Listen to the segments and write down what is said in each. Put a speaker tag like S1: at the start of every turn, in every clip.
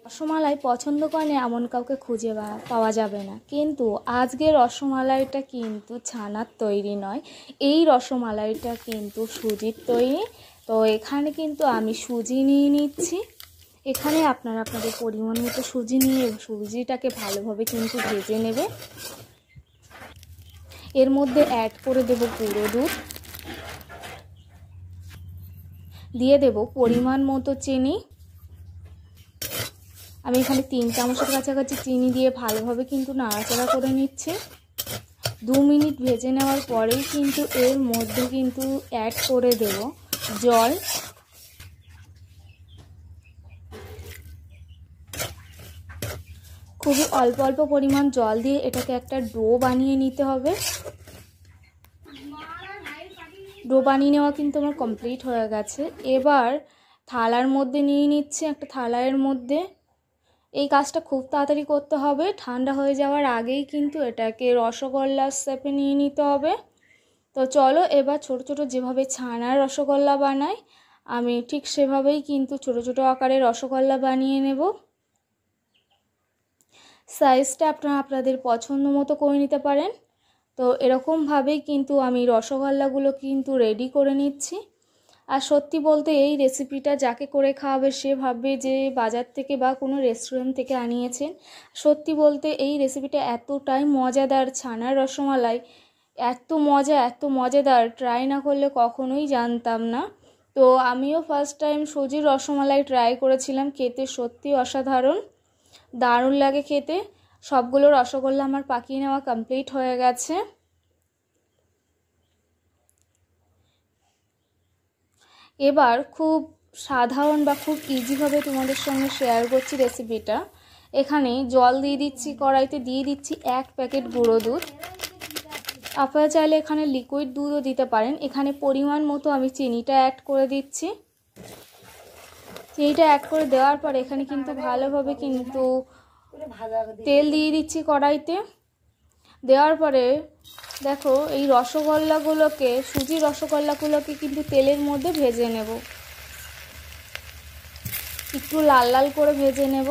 S1: রসমালাই পছন্দ করে না এমন কাউকে খুঁজে পাওয়া যাবে না, কিন্তু আজকের রসমালাইটা কিন্তু ছানার তৈরি নয়, এই রসমালাইটা কিন্তু সুজির তৈরি। তো এখানে কিন্তু আমি সুজি নিয়ে নিচ্ছি। এখানে আপনারা আপনাদের পরিমাণ মতো সুজি নিয়ে সুজিটাকে ভালোভাবে কিন্তু ভেজে নেবে। এর মধ্যে অ্যাড করে দেব গুঁড়ো দুধ, দিয়ে দেব পরিমাণ মতো চিনি। আমি এখানে 3 চামচের কাছাকাছি চিনি দিয়ে ভালোভাবে কিন্তু নাড়াচাড়া করে নিচ্ছি। 2 মিনিট ভেজে নেওয়ার পরেই কিন্তু এর মধ্যে কিন্তু অ্যাড করে দেব জল। খুবই অল্প অল্প পরিমাণ জল দিয়ে এটাকে একটা ডো বানিয়ে নিতে হবে। ডো বানিয়ে নেওয়া কিন্তু আমার কমপ্লিট হয়ে গেছে। এবার থালার মধ্যে নিয়ে নিচ্ছি। একটা থালার মধ্যে এই কাজটা খুব তাড়াতাড়ি করতে হবে, ঠান্ডা হয়ে যাওয়ার আগেই কিন্তু এটাকে রসগোল্লার শেপে নিয়ে নিতে হবে। তো চলো এবার ছোট ছোট যেভাবে ছানার রসগোল্লা বানাই আমি ঠিক সেভাবেই কিন্তু ছোট ছোট আকারে রসগোল্লা বানিয়ে নেব। সাইজটা আপনারা আপনাদের পছন্দ মতো করে নিতে পারেন। তো এরকমভাবেই কিন্তু আমি রসগোল্লাগুলো কিন্তু রেডি করে নিচ্ছি। আর সত্যি বলতে এই রেসিপিটা যাকে করে খাওয়াবে সে ভাববে যে বাজার থেকে বা কোনো রেস্টুরেন্ট থেকে আনিয়েছেন। সত্যি বলতে এই রেসিপিটা এতটাই মজাদার, ছানার রসমালাই এত মজা এত মজাদার, ট্রাই না করলে কখনোই জানতাম না। তো আমিও ফার্স্ট টাইম সুজির রসমালাই ট্রাই করেছিলাম, খেতে সত্যি অসাধারণ, দারুণ লাগে খেতে। সবগুলো রসগোল্লা আমার পাকিয়ে নেওয়া কমপ্লিট হয়ে গেছে। এবার খুব সাধারণ বা খুব ইজিভাবে তোমাদের সঙ্গে শেয়ার করছি রেসিপিটা। এখানে জল দিয়ে দিচ্ছি, কড়াইতে দিয়ে দিচ্ছি 1 প্যাকেট গুঁড়ো দুধ। আপনারা চাইলে এখানে লিকুইড দুধও দিতে পারেন। এখানে পরিমাণ মতো আমি চিনিটা অ্যাড করে দিচ্ছি। চিনিটা অ্যাড করে দেওয়ার পর এখানে কিন্তু ভালোভাবে কিন্তু তেল দিয়ে দিচ্ছি কড়াইতে। দেওয়ার পরে দেখো এই রসগোল্লাগুলোকে, সুজির রসগোল্লাগুলোকে কিন্তু তেলের মধ্যে ভেজে নেব, একটু লাল লাল করে ভেজে নেব।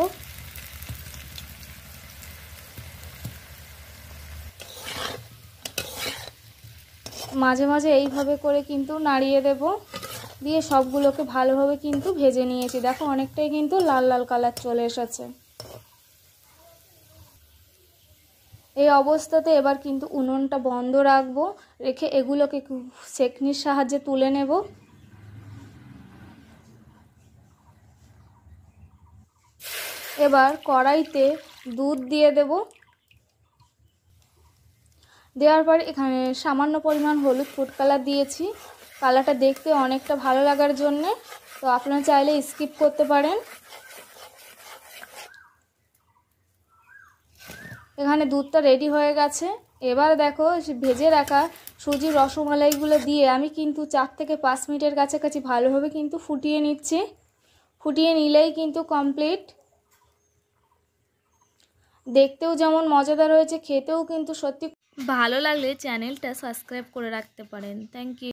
S1: মাঝে মাঝে এইভাবে করে কিন্তু নাড়িয়ে দেব, দিয়ে সবগুলোকে ভালোভাবে কিন্তু ভেজে নিয়েছি। দেখো অনেকটাই কিন্তু লাল লাল কালার চলে এসেছে। এই অবস্থাতে এবার কিন্তু উনুনটা বন্ধ রাখবো, রেখে এগুলোকে ছেঁকনির সাহায্যে তুলে নেব। এবার কড়াইতে দুধ দিয়ে দেব। দেওয়ার পর এখানে সামান্য পরিমাণ হলুদ ফুড কালার দিয়েছি, কালারটা দেখতে অনেকটা ভালো লাগার জন্যে। তো আপনারা চাইলে স্কিপ করতে পারেন। এখানে দুধটা রেডি হয়ে গেছে। এবার দেখো ভেজে রাখা সুজির রসমালাইগুলো দিয়ে আমি কিন্তু 4 থেকে 5 মিনিটের কাছাকাছি ভালোভাবে কিন্তু ফুটিয়ে নিচ্ছি। ফুটিয়ে নিলেই কিন্তু কমপ্লিট। দেখতেও যেমন মজাদার হয়েছে, খেতেও কিন্তু সত্যি ভালো লাগলে চ্যানেলটা সাবস্ক্রাইব করে রাখতে পারেন। Thank you.